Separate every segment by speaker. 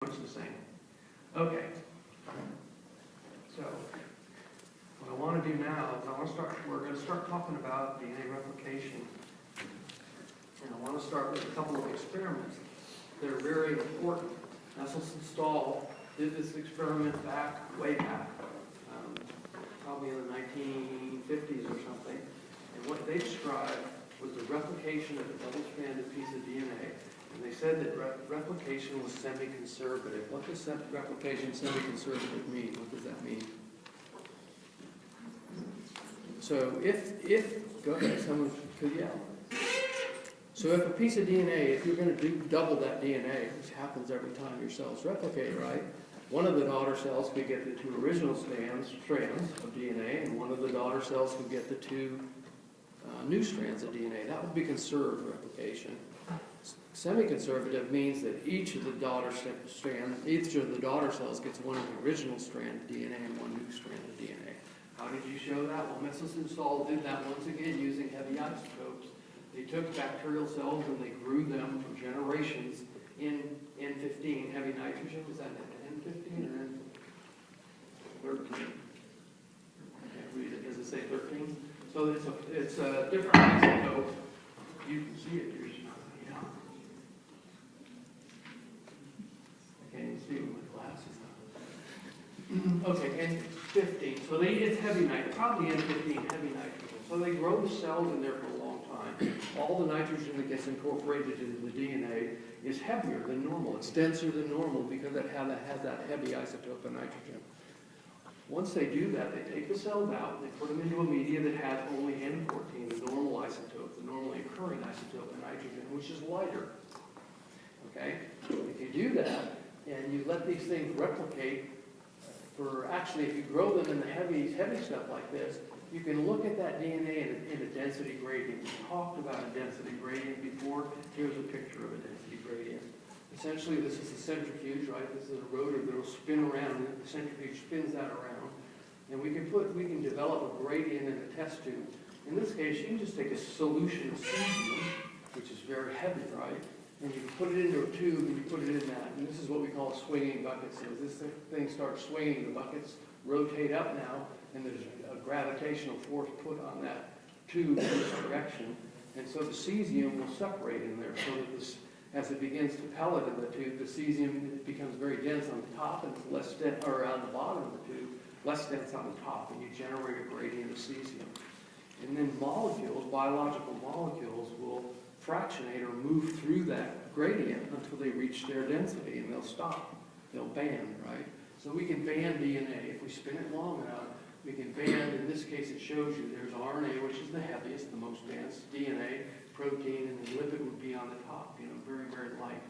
Speaker 1: much the same. Okay. So, what I want to do now is we're going to start talking about DNA replication. And I want to start with a couple of experiments that are very important. Esselstyn Stahl did this experiment way back, probably in the 1950s or something. And what they described was the replication of a double-stranded piece of DNA. And they said that replication was semi-conservative. What does replication semi-conservative mean? What does that mean? So go ahead, someone could yell. So if a piece of DNA, if you're going to do double that DNA, which happens every time your cells replicate, right? One of the daughter cells could get the two original strands of DNA, and one of the daughter cells could get the two new strands of DNA. That would be conserved replication. Semi-conservative means that each of the daughter cells gets one of the original strand of DNA and one new strand of DNA. How did you show that? Well, Esselstyn Stahl did that once again using heavy isotopes. They took bacterial cells and they grew them for generations in N15, heavy nitrogen. Was that N15 or N13? I can't read it. Does it say 13? So it's a different isotope. You can see it here. I can't even see it with my glasses on. Okay, N15. So it's heavy nitrogen, probably N15, heavy nitrogen. So they grow the cells in there for a long time. All the nitrogen that gets incorporated into the DNA is heavier than normal. It's denser than normal because it has that heavy isotope of nitrogen. Once they do that, they take the cells out, and they put them into a media that has only N14, the normal isotope, the normally occurring isotope of nitrogen, which is lighter. Okay? If you do that, and you let these things replicate, if you grow them in the heavy stuff like this, you can look at that DNA in a density gradient. We talked about a density gradient before. Here's a picture of a density gradient. Essentially, this is a centrifuge, right? This is a rotor that will spin around, and the centrifuge spins that around. And we can develop a gradient in a test tube. In this case, you can just take a solution of cesium, which is very heavy, right? And you put it into a tube, and you put it in that. And this is what we call a swinging bucket. So as this thing starts swinging, the buckets rotate up now, and there's a gravitational force put on that tube in this direction. And so the cesium will separate in there so that as it begins to pellet in the tube, the cesium becomes very dense on the top and less dense, or on the bottom of the tube, less dense on the top, and you generate a gradient of cesium. And then biological molecules will fractionate or move through that gradient until they reach their density, and they'll stop. They'll band, right? So we can band DNA. If we spin it long enough, we can band. In this case, it shows you there's RNA, which is the heaviest, the most dense, DNA, protein, and then lipid would be on the top, very, very light.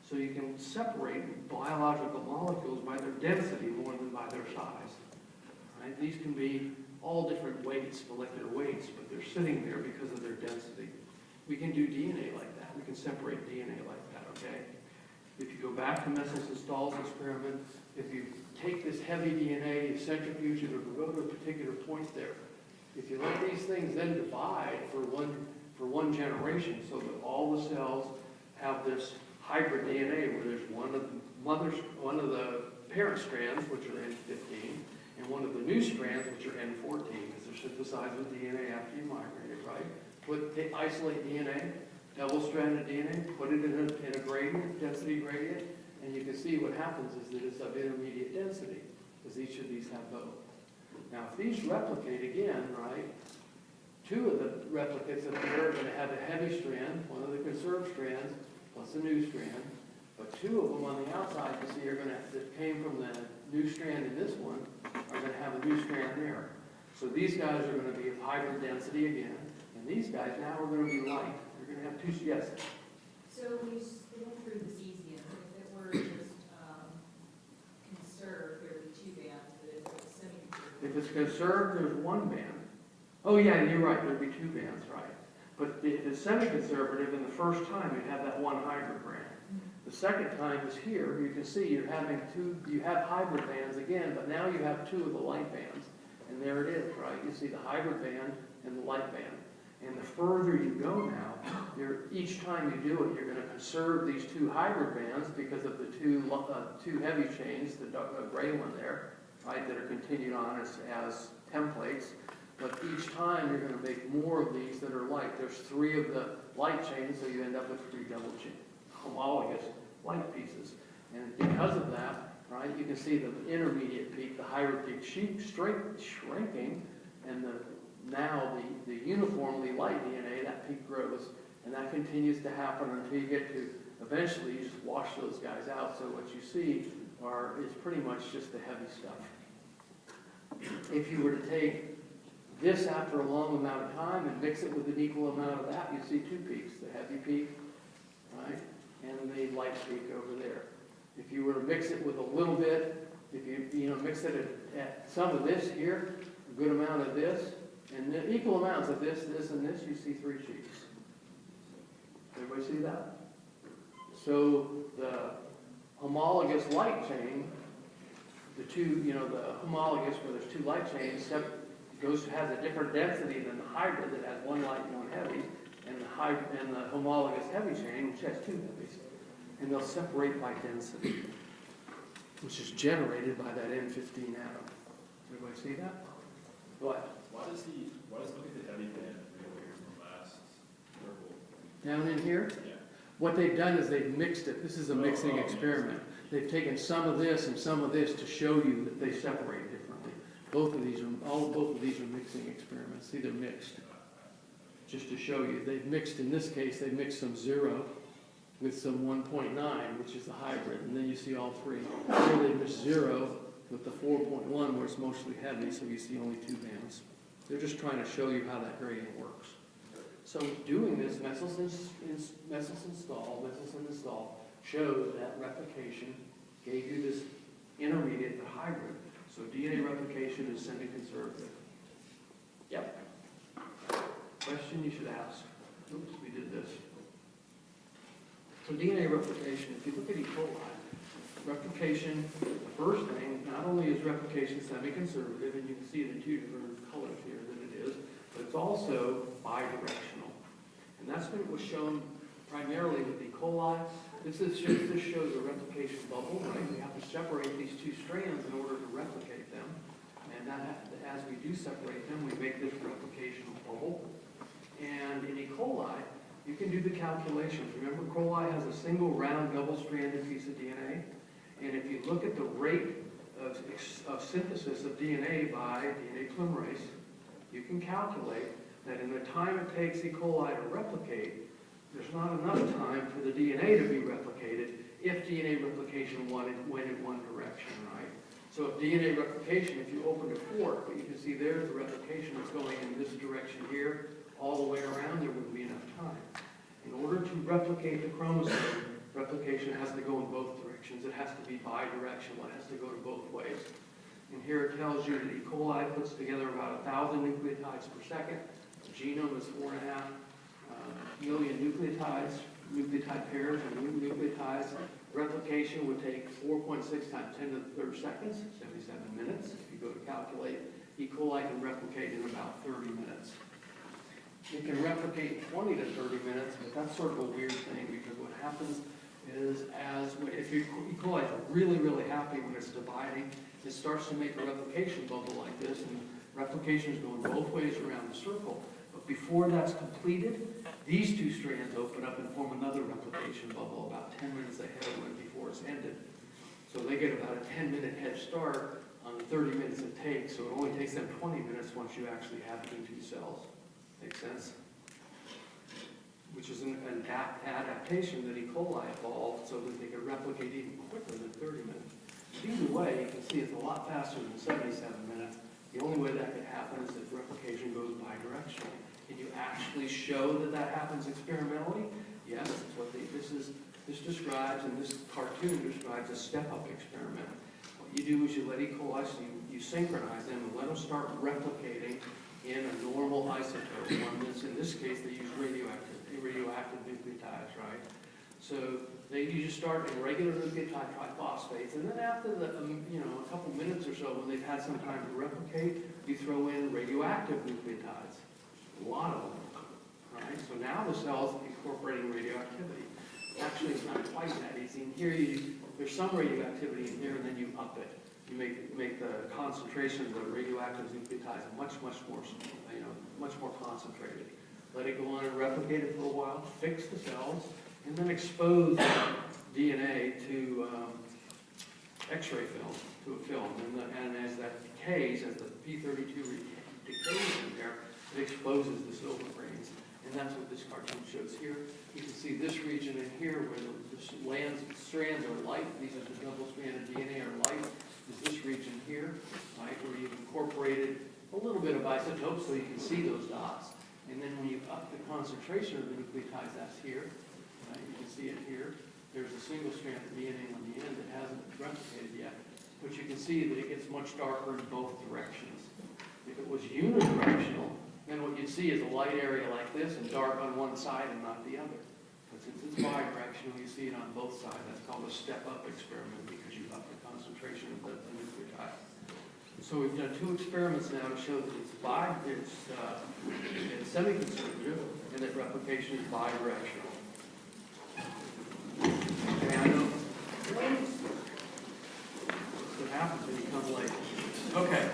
Speaker 1: So you can separate biological molecules by their density more than by their size. Right? These can be all different weights, molecular weights, but they're sitting there because of their density. We can do DNA like that. We can separate DNA like that, okay? If you go back to Esselstyn Stahl's experiment, if you take this heavy DNA, you centrifuge it, or go to a particular point there, if you let these things then divide for one generation, so that all the cells have this hybrid DNA where there's one of the parent strands, which are N15, and one of the new strands, which are N14, because they're synthesized with DNA after you migrate it, right? Isolate DNA, double-stranded DNA, put it in a gradient, density gradient, and you can see what happens is that it's of intermediate density, because each of these have both. Now, if these replicate again, right, two of the replicates up here are going to have a heavy strand, one of the conserved strands, plus a new strand, but two of them on the outside, you see, that came from the new strand in this one, are going to have a new strand there. So these guys are going to be of hybrid density again, and these guys now are going to be light. They're going to have two, yes?
Speaker 2: So when you spin through the cesium, if it were just conserved, there would be two bands, but if it's semi-conserved...
Speaker 1: If it's conserved, there's one band. Oh yeah, you're right, there'd be two bands, right. But if it's semi-conservative, in the first time you have that one hybrid band. The second time is here, you can see you have hybrid bands again, but now you have two of the light bands. And there it is, right? You see the hybrid band and the light band. And the further you go now, each time you do it, you're going to conserve these two hybrid bands because of the two heavy chains, the gray one there, right, that are continued on as templates. But each time you're going to make more of these that are light. There's 3 of the light chains, so you end up with 3 double chain homologous light pieces. And because of that, right, you can see the intermediate peak, the hybrid peak shrinking, and now the uniformly light DNA, that peak grows, and that continues to happen until you get to, eventually you just wash those guys out. So what you see is pretty much just the heavy stuff. If you were to take this after a long amount of time and mix it with an equal amount of that, you see 2 peaks, the heavy peak, right, and the light peak over there. If you were to mix it with a little bit, if you mix it at some of this here, a good amount of this, and the equal amounts of this, this, and this, you see 3 peaks. Everybody see that? So the homologous light chain, the homologous where there's 2 light chains, has a different density than the hybrid that has 1 light and 1 heavy, and the homologous heavy chain, which has 2 heavies. And they'll separate by density, which is generated by that N15 atom. Everybody see that? What?
Speaker 3: Why does look at the heavy band here from the last circle?
Speaker 1: Down in here?
Speaker 3: Yeah.
Speaker 1: What they've done is they've mixed it. This is a mixing experiment. They've taken some of this and some of this to show you that they separate differently. Both of these are mixing experiments. See, they're mixed. Just to show you, they've mixed, in this case, they mixed some 0 with some 1.9, which is the hybrid, and then you see all 3. Here they mixed 0 with the 4.1, where it's mostly heavy, so you see only 2 bands. They're just trying to show you how that gradient works. So doing this, Michelson install showed that replication gave you this intermediate, the hybrid. So DNA replication is semi-conservative. Yep. Question you should ask. Oops, we did this. So DNA replication, if you look at E. coli, replication, the first thing, not only is replication semi-conservative, and you can see it in 2 different colors here that it is, but it's also bidirectional. And that's when it was shown primarily with E. coli. This shows a replication bubble, right? We have to separate these 2 strands in order to replicate them. And as we do separate them, we make this replication bubble. And in E. coli, you can do the calculations. Remember, coli has a single round double-stranded piece of DNA. And if you look at the rate of synthesis of DNA by DNA polymerase, you can calculate that in the time it takes E. coli to replicate, there's not enough time for the DNA to be replicated if DNA replication went in one direction, right? So if DNA replication, if you opened a fork, but you can see there's the replication that's going in this direction here, all the way around, there wouldn't be enough time. In order to replicate the chromosome, replication has to go in both directions. It has to be bidirectional. It has to go to both ways. And here it tells you that E. coli puts together about 1,000 nucleotides per second. The genome is 4.5 million nucleotide pairs and nucleotides. Replication would take 4.6 times 10 to the 3rd seconds, 77 minutes. If you go to calculate, E. coli can replicate in about 30 minutes. It can replicate in 20 to 30 minutes, but that's sort of a weird thing because what happens is if E. coli is really, really happy when it's dividing, it starts to make a replication bubble like this, and replication is going both ways around the circle. But before that's completed, these 2 strands open up and form another replication bubble about 10 minutes ahead of when before it's ended. So they get about a 10-minute head start on the 30 minutes it takes, so it only takes them 20 minutes once you actually have 2 cells. Make sense? Which is an adaptation that E. coli evolved so that they could replicate even quicker than 30 minutes. Either way, you can see it's a lot faster than 77 minutes. The only way that could happen is if replication goes bidirectionally. Can you actually show that that happens experimentally? Yes, that's what this describes, and this cartoon describes a step-up experiment. What you do is you let E. coli, so you synchronize them and let them start replicating in a normal isotope. One that's, in this case, they use radioactive nucleotides, right? So you just start in regular nucleotide triphosphates, and then after a couple minutes or so, when they've had some time to replicate, you throw in radioactive nucleotides. A lot of them. right? So now the cell's incorporating radioactivity. Actually, it's not quite that easy. In here, there's some radioactivity in here, and then you up it. You make the concentration of the radioactive nucleotides much more, much more concentrated. Let it go on and replicate it for a while, fix the cells, and then expose DNA to X-ray film, to a film. And as that decays, as the P32 decays in there, it exposes the silver grains. And that's what this cartoon shows here. You can see this region in here where the strands are light. These are the double-stranded DNA are light. Is this region here, right, where you've incorporated a little bit of isotopes so you can see those dots. And then when you up the concentration of the nucleotides, that's here. Right? You can see it here. There's a single strand of DNA on the end that hasn't replicated yet. But you can see that it gets much darker in both directions. If it was unidirectional, then what you'd see is a light area like this and dark on one side and not the other. But since it's bidirectional, you see it on both sides. That's called a step-up experiment because you up the concentration of the nucleotide. So we've done 2 experiments now to show that it's semi-conservative and that replication is bidirectional. Okay, I know. That's what happens when you come late. Okay.